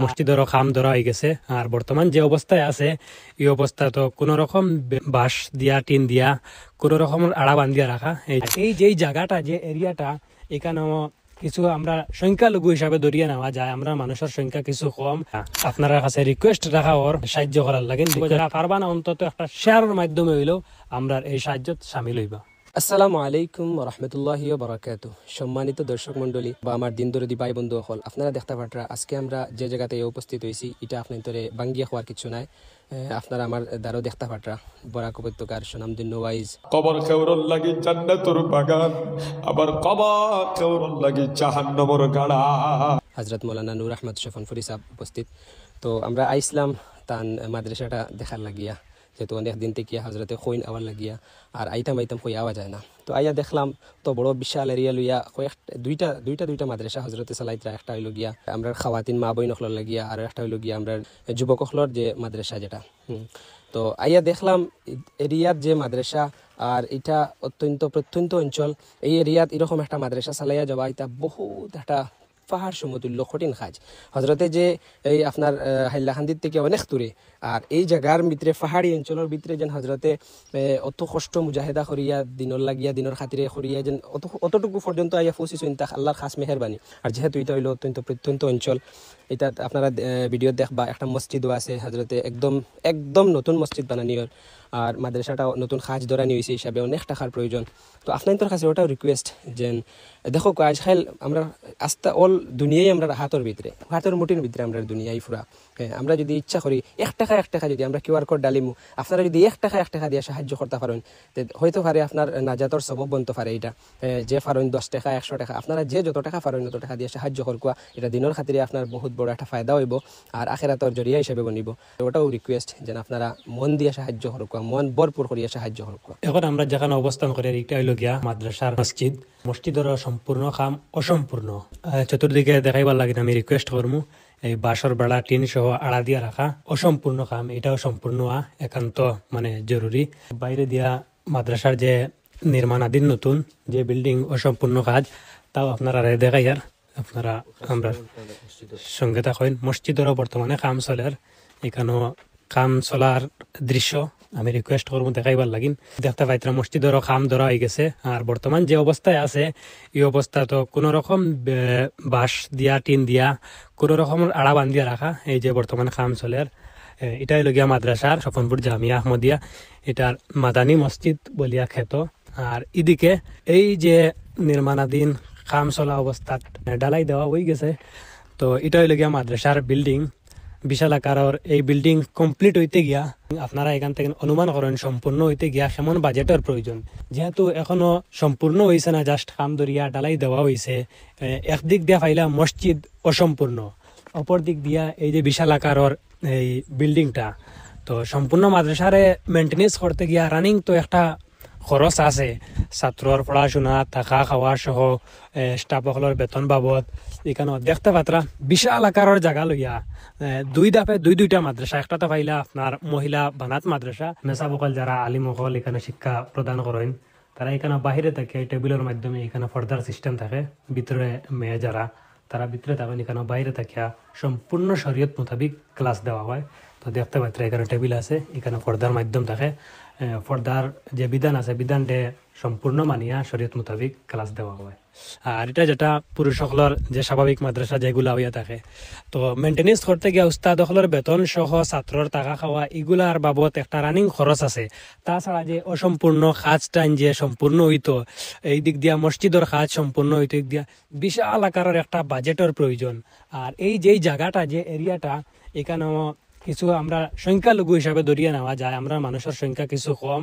মসজিদেরও খাম ধরা হয়ে গেছে। আর বর্তমান যে অবস্থায় আছে এই অবস্থা তো কোন রকম বাঁশ দিয়া টিন দিয়া কোন রকম আড়া বান্ধিয়া রাখা। এই যে জায়গাটা যে এরিয়াটা এখানেও কিছু আমরা সংখ্যালঘু হিসাবে ধরিয়ে নেওয়া যায়, আমরা মানুষের সংখ্যা কিছু কম। আপনার কাছে রিকোয়েস্ট রাখা ওর সাহায্য করার লাগে, যারা পারবা না অন্তত একটা শেয়ারের মাধ্যমে হইলেও আমরা এই সাহায্য সামিল হইবা। আসসালামু আলাইকুম রহমতুল্লাহি বারাকাতুহু। সম্মানিত দর্শক মন্ডলী বা আমার দিন দরদি ভাই বন্ধু হল, আপনারা দেখতে পাটরা আজকে আমরা যে জায়গাতে উপস্থিত হয়েছি এটা আপনার তোরে বাঙ্গিয়া হওয়ার কিছু নাই। আপনারা আমার দ্বারাও দেখতে পাটরা বরাক উপত্যকার সুনামদিন ওয়াইজ কবর খেউরল লাগি জান্নাতুর বাগান, আবার কবর খেউরল লাগি জাহান্নামের গাড়া। হযরত মাওলানা নূর আহমদ শফনফুরি সাহেব উপস্থিত। তো আমরা আইসলাম তান মাদ্রাসাটা দেখার লাগিয়া, যেহেতু অনেক দিন থেকে হজরতে খৈন আওয়ার লাগিয়া আর আইতাম খই আওয়া যায় না। তো আইয়া দেখলাম তো বড় বিশাল এরিয়া লইয়া দুইটা মাদ্রাসা হজরতে চালাইতরা। একটা হইল গিয়া আমরা খাওয়াতিন মা বই নখলর লাগিয়া, আর একটা হইল গিয়া আমরা যুবকখলর যে মাদ্রাসা যেটা। তো আইয়া দেখলাম এরিয়ার যে মাদ্রাসা আর এটা অত্যন্ত প্রত্যন্ত অঞ্চল, এই এরিয়াত এরকম একটা মাদ্রাসা চালাইয়া যাওয়া এটা বহুত একটা পাহাড় সমতুল্য কঠিন কাজ। হজরতে যে এই আপনার হাইলাকান্দির থেকে অনেক দূরে, আর এই জায়গার ভিতরে পাহাড়ি অঞ্চলের ভিতরে যেন হজরতে অত কষ্ট মুজাহেদা করিয়া দিনর লাগিয়া দিনের খাতিরে করিয়া যেন অতটুকু পর্যন্ত আইয়া পৌঁছিস আল্লাহর খাস মেহরবানি। আর যেহেতু এটা হইলো অত্যন্ত প্রত্যন্ত অঞ্চল, এটা আপনারা ভিডিও দেখবা একটা মসজিদও আছে হজরতে একদম নতুন মসজিদ বানানিওর। আর মাদ্রাসাটা নতুন খাজ ধরানি হয়েছে হিসাবে অনেক টাকার প্রয়োজন। তো আপনাদের কাছে ওটাও রিকোয়েস্ট যে দেখো আজকাল আমরা আস্তা অল দুনিয়ায় আমরা হাতের মুঠির ভিতরে আমরা দুনিয়ায় ফুরা। আমরা যদি ইচ্ছা করি এক টাকা যদি আমরা কিউআর কোড ডালিমু, আপনারা যদি এক টাকা দিয়ে সাহায্য করতে পারেন হয়তো পারে আপনার নাজাতর সবব বনতে পারে। এটা যে পারেন 10 টাকা 100 টাকা, আপনারা যে যত টাকা পারেন তত টাকা দিয়ে সাহায্য করকুয়া, এটা দিনের খাতিরে আপনার বহুত বড় একটা ফায়দা হইব আর আখিরাতের জরিয়া হিসেবে বনিব। ওটাও রিকোয়েস্ট যেন আপনারা মন দিয়ে সাহায্য করকুয়া, মন ভরপুর করিয়া সাহায্য করকুয়া। এখন আমরা যেখানে অবস্থান করে এটা হইল গিয়া মাদ্রাসার মসজিদের সম্পূর্ণ কাম অসম্পূর্ণ। চতুর্দিকে দেখাইবার লাগে আমি রিকোয়েস্ট করবো এই বাঁশের বেড়া টিন সহ আড়া দিয়া রাখা অসম্পূর্ণ কাম, এটাও সম্পূর্ণ একান্ত জরুরি। বাইরে দিয়া মাদ্রাসার যে নির্মাণাধীন নতুন যে বিল্ডিং অসম্পূর্ণ কাজ, তাও আপনারা দেখাই আর আপনারা আমরা সঙ্গে থাকেন। মসজিদেরও বর্তমানে কাম চলার, এখানেও কাম চলার দৃশ্য আমি রিকোয়েস্ট করবো দেখাইবার লাগিন। দেখতে পাইতরা মসজিদেরও খাম ধরা হয়ে গেছে। আর বর্তমান যে অবস্থায় আছে এই অবস্থা তো কোন রকম বাঁশ দিয়া টিন দিয়া কোন রকম আড়া বান্ধিয়া রাখা। এই যে বর্তমান খাম চলের এটা হইল গিয়া মাদ্রাসার শফনপুর জামিয়া আহমদিয়া, এটার মাদানী মসজিদ বলিয়া খ্যাত। আর এদিকে এই যে নির্মাণাধীন খাম চলা অবস্থাত ডালাই দেওয়া হয়ে গেছে। তো এটা হইল গিয়া মাদ্রাসার বিল্ডিং, বিশাল আকারের এই বিল্ডিং কমপ্লিট হইতে গিয়া আপনারা এখান থেকে অনুমান করেন সম্পূর্ণ হইতে গিয়া কেমন বাজেটের প্রয়োজন। যেহেতু এখনো সম্পূর্ণ হয়েছে না, জাস্ট খাম দরিয়া ডালাই দেওয়া হয়েছে। একদিক দিয়া ফাইলা মসজিদ অসম্পূর্ণ, অপর দিক দিয়া এই যে বিশাল আকারের এই বিল্ডিংটা। তো সম্পূর্ণ মাদ্রাসারে মেনটেনেন্স করতে গিয়া রানিং তো একটা খরচ আছে, ছাত্রর পড়াশোনা থাকা খাওয়া সহ স্টাফসকলের বেতন বাবদ। এখানে দেখতে পাত্রা বিশাল আকারের জায়গা লইয়া দুই ধাপে দুইটা মাদ্রাসা। একটা তো পাইলা আপনার মহিলা বানাত মাদ্রাসা, মেসাবকল যারা আলিমকল এখানে শিক্ষা প্রদান করেন তারা এখানে বাহিরে থাকে টেবিলের মাধ্যমে, এখানে পর্দার সিস্টেম থাকে, ভিতরে মেয়ে যারা তারা ভিতরে থাকেন, এখানে বাইরে থাকিয়া সম্পূর্ণ শরীয়ত মোতাবিক ক্লাস দেওয়া হয়। তো দেখতে পাত্রা এখানে টেবিল আছে, এখানে পর্দার মাধ্যম থাকে, পর্দার যে বিধান আছে বিধানটা সম্পূর্ণ মানিয়া শরীয়ত মোতাবিক ক্লাস দেওয়া হয়। আর এটা যেটা পুরুষ সকলের যে স্বাভাবিক মাদ্রাসা যেগুলা হইয়া থাকে, তো মেনটেনেন্স করতে গিয়া উস্তাদ সকলের বেতন সহ ছাত্রর টাকা খাওয়া এগুলার বাবদ একটা রানিং খরচ আছে। তাছাড়া যে অসম্পূর্ণ কাজ টাইম যে সম্পূর্ণ হইতো, এই দিক দিয়া মসজিদের কাজ সম্পূর্ণ হইতো, এই দিক দিয়া বিশাল আকারের একটা বাজেটের প্রয়োজন। আর এই যে জায়গাটা যে এরিয়াটা এখানেও কিছু আমরা সংখ্যালঘু হিসাবে ধরিয়ে নেওয়া যায়, আমরা মানুষের সংখ্যা কিছু কম।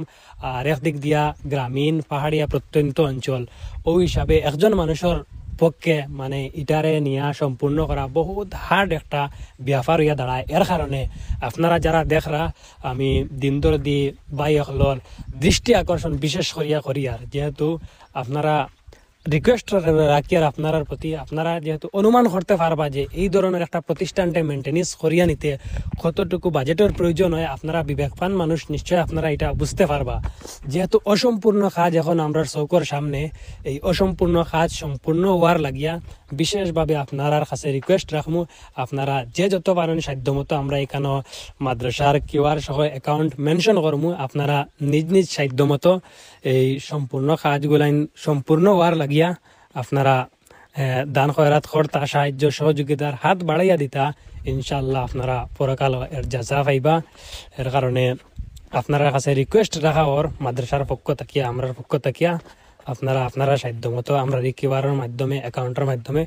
আর একদিক দিয়া গ্রামীণ পাহাড়িয়া প্রত্যন্ত অঞ্চল, ওই হিসাবে একজন মানুষের পক্ষে ইটারে নিয়ে সম্পূর্ণ করা বহুত হার্ড একটা ব্যাপার হইয়া দাঁড়ায়। এর কারণে আপনারা যারা দেখরা আমি দিন দরদি বাই হলর দৃষ্টি আকর্ষণ বিশেষ করিয়া করি। আর যেহেতু আপনারা রিকোয়েস্ট রাখি আর আপনার প্রতি, আপনারা যেহেতু অনুমান করতে পারবা যে এই ধরনের একটা প্রতিষ্ঠানটা মেনটেন্স করিয়া নিতে কতটুকু বাজেটের প্রয়োজন হয়, আপনারা বিবেকবান মানুষ নিশ্চয় আপনারা এটা বুঝতে পারবা। যেহেতু অসম্পূর্ণ কাজ এখন আমরা চৌকর সামনে, এই অসম্পূর্ণ কাজ সম্পূর্ণ হওয়ার লাগিয়া বিশেষভাবে আপনার কাছে রিকোয়েস্ট রাখবো, আপনারা যে যত পারেন সাধ্যমতো আমরা এখানে মাদ্রাসার কিউআর সহ অ্যাকাউন্ট মেনশন করবো, আপনারা নিজ নিজ সাধ্যমতো এই সম্পূর্ণ কাজগুলাইন সম্পূর্ণ হওয়ার লাগিয়া আপনারা দান খয়রাত করতা, সাহায্য সহযোগিতার হাত বাড়াইয়া দিতা, ইনশাল্লাহ আপনারা পরকাল এর যাচা পাইবা। এর কারণে আপনারা কাছে রিকোয়েস্ট রাখা ওর মাদ্রাসার পক্ষ থাকিয়া, আমরার পক্ষ থাকিয়া আপনারা সাধ্যমতো আমরা কিউআরের মাধ্যমে অ্যাকাউন্টের মাধ্যমে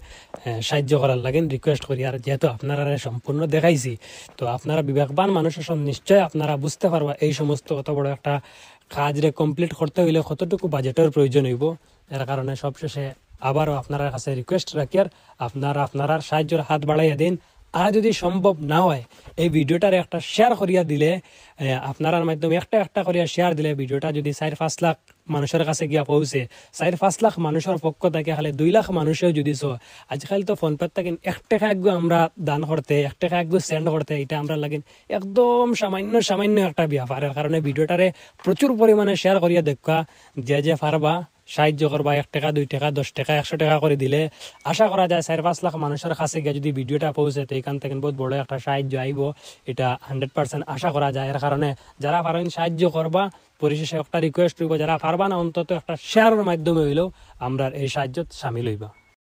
সাহায্য করার লাগেন রিকোয়েস্ট করি। আর যেহেতু আপনারা সম্পূর্ণ দেখাইছি, তো আপনারা বিবেকবান মানুষের সব নিশ্চয় আপনারা বুঝতে পারবা এই সমস্ত কত বড় একটা কাজরে কমপ্লিট করতে হইলে কতটুকু বাজেটের প্রয়োজন হইব। এর কারণে সবশেষে আবারও আপনার কাছে রিকোয়েস্ট রাখি আর আপনারা সাহায্যের হাত বাড়াইয়া দিন। আর যদি সম্ভব না হয় এই ভিডিওটার একটা শেয়ার করিয়া দিলে, আপনার মাধ্যমে একটা করিয়া শেয়ার দিলে ভিডিওটা যদি 4-5 লাখ মানুষের কাছে গিয়া পৌঁছে, 4-5 লাখ মানুষের পক্ষ থেকে খালি 2 লাখ মানুষেও যদি আজকাল তো ফোন পে থাকেন 1 টাকা একগু আমরা দান করতে, 1 টাকা একগু সেন্ড করতে, এটা আমরা লাগেন একদম সামান্য একটা ব্যাপারের কারণে ভিডিওটারে প্রচুর পরিমাণে শেয়ার করিয়া দেখা, যে পারবা সাহায্য করবা। 1 টাকা 2 টাকা 10 টাকা 100 টাকা করে দিলে আশা করা যায় 4-5 লাখ মানুষের কাছে গিয়ে যদি ভিডিওটা পৌঁছে, তো এখান থেকে বহুত বড় একটা সাহায্য আইব, এটা 100% আশা করা যায়। এর কারণে যারা পারেন সাহায্য করবা, পরিশেষে একটা রিকোয়েস্ট করবো, যারা পারবা না অন্তত একটা শেয়ারের মাধ্যমে হইলেও আমরা এই সাহায্য সামিল হইবা।